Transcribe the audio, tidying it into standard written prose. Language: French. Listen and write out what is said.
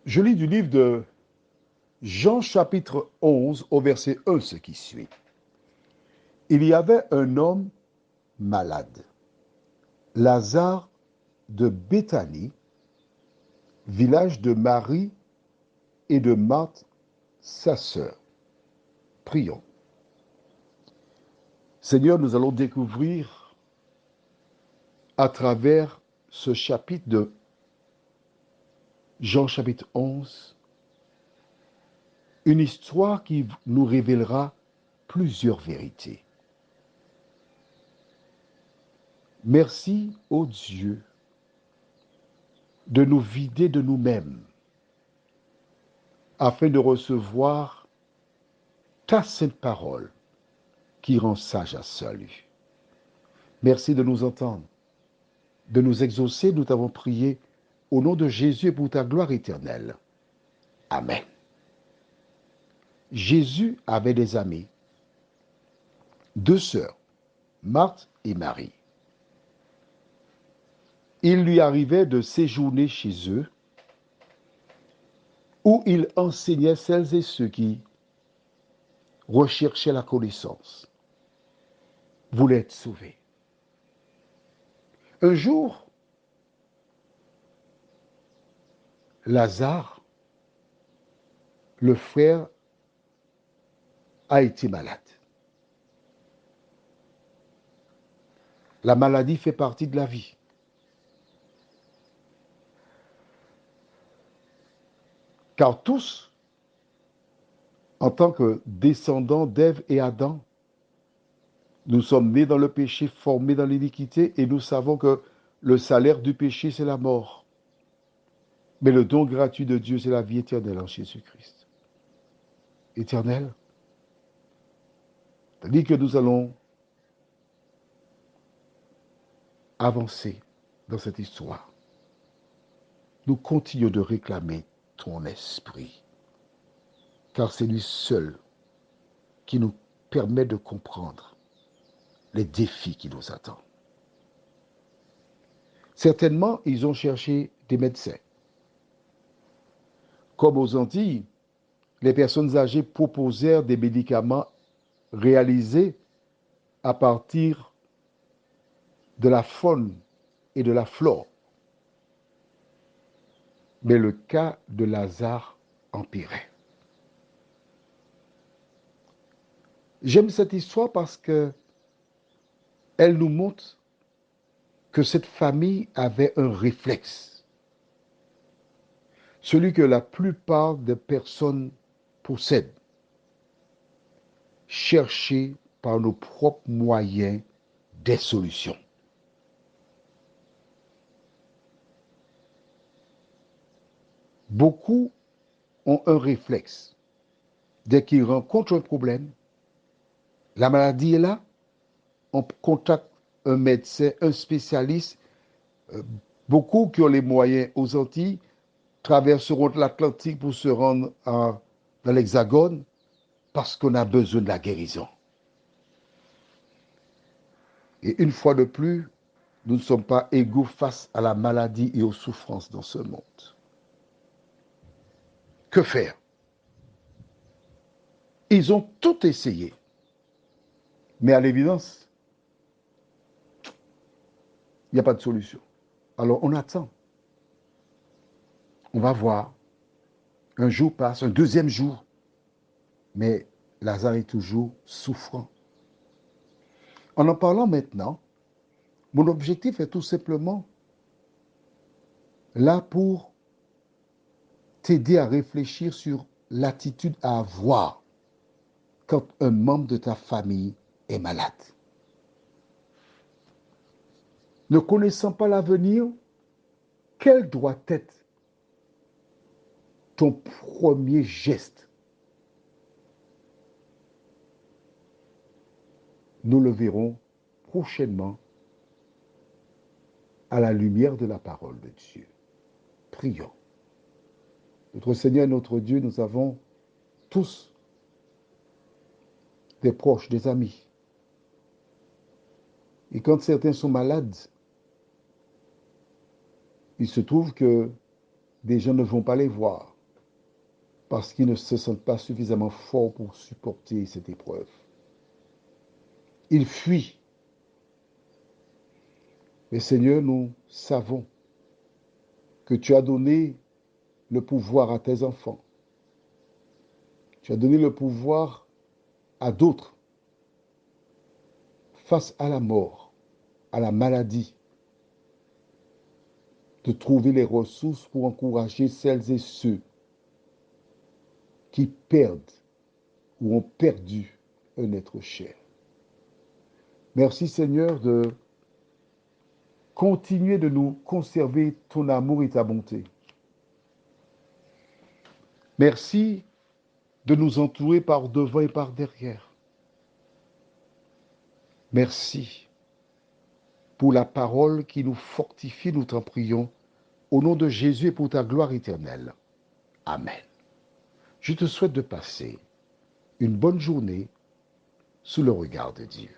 Je lis du livre de Jean chapitre 11 au verset 1 ce qui suit. Il y avait un homme malade, Lazare de Béthanie, village de Marie et de Marthe, sa sœur. Prions. Seigneur, nous allons découvrir à travers ce chapitre de Jean chapitre 11 une histoire qui nous révélera plusieurs vérités. Merci, ô Dieu, de nous vider de nous-mêmes afin de recevoir ta sainte parole qui rend sage à salut. Merci de nous entendre, de nous exaucer. Nous t'avons prié au nom de Jésus et pour ta gloire éternelle. Amen. Jésus avait des amis, deux sœurs, Marthe et Marie. Il lui arrivait de séjourner chez eux où il enseignait celles et ceux qui recherchaient la connaissance, voulaient être sauvés. Un jour, Lazare, le frère, a été malade. La maladie fait partie de la vie. Car tous, en tant que descendants d'Ève et Adam, nous sommes nés dans le péché, formés dans l'iniquité, et nous savons que le salaire du péché, c'est la mort. Mais le don gratuit de Dieu, c'est la vie éternelle en Jésus-Christ. Éternelle, c'est-à-dire que nous allons avancer dans cette histoire. Nous continuons de réclamer ton esprit, car c'est lui seul qui nous permet de comprendre les défis qui nous attendent. Certainement, ils ont cherché des médecins. Comme aux Antilles, les personnes âgées proposèrent des médicaments réalisés à partir de la faune et de la flore. Mais le cas de Lazare empirait. J'aime cette histoire parce qu'elle nous montre que cette famille avait un réflexe, celui que la plupart des personnes possèdent, chercher par nos propres moyens des solutions. Beaucoup ont un réflexe. Dès qu'ils rencontrent un problème, la maladie est là, on contacte un médecin, un spécialiste. Beaucoup qui ont les moyens aux Antilles traverseront l'Atlantique pour se rendre dans l'Hexagone parce qu'on a besoin de la guérison. Et une fois de plus, nous ne sommes pas égaux face à la maladie et aux souffrances dans ce monde. Que faire? Ils ont tout essayé. Mais à l'évidence, il n'y a pas de solution. Alors on attend. On va voir. Un jour passe, un deuxième jour. Mais Lazare est toujours souffrant. En parlant maintenant, mon objectif est tout simplement là pour t'aider à réfléchir sur l'attitude à avoir quand un membre de ta famille est malade. Ne connaissant pas l'avenir, quel doit être ton premier geste? Nous le verrons prochainement à la lumière de la parole de Dieu. Prions. Notre Seigneur et notre Dieu, nous avons tous des proches, des amis. Et quand certains sont malades, il se trouve que des gens ne vont pas les voir. parce qu'ils ne se sentent pas suffisamment forts pour supporter cette épreuve. Ils fuient. Mais Seigneur, nous savons que tu as donné le pouvoir à tes enfants. Tu as donné le pouvoir à d'autres face à la mort, à la maladie, de trouver les ressources pour encourager celles et ceux qui perdent ou ont perdu un être cher. Merci Seigneur de continuer de nous conserver ton amour et ta bonté. Merci de nous entourer par devant et par derrière. Merci pour la parole qui nous fortifie, nous t'en prions, au nom de Jésus et pour ta gloire éternelle. Amen. Je te souhaite de passer une bonne journée sous le regard de Dieu.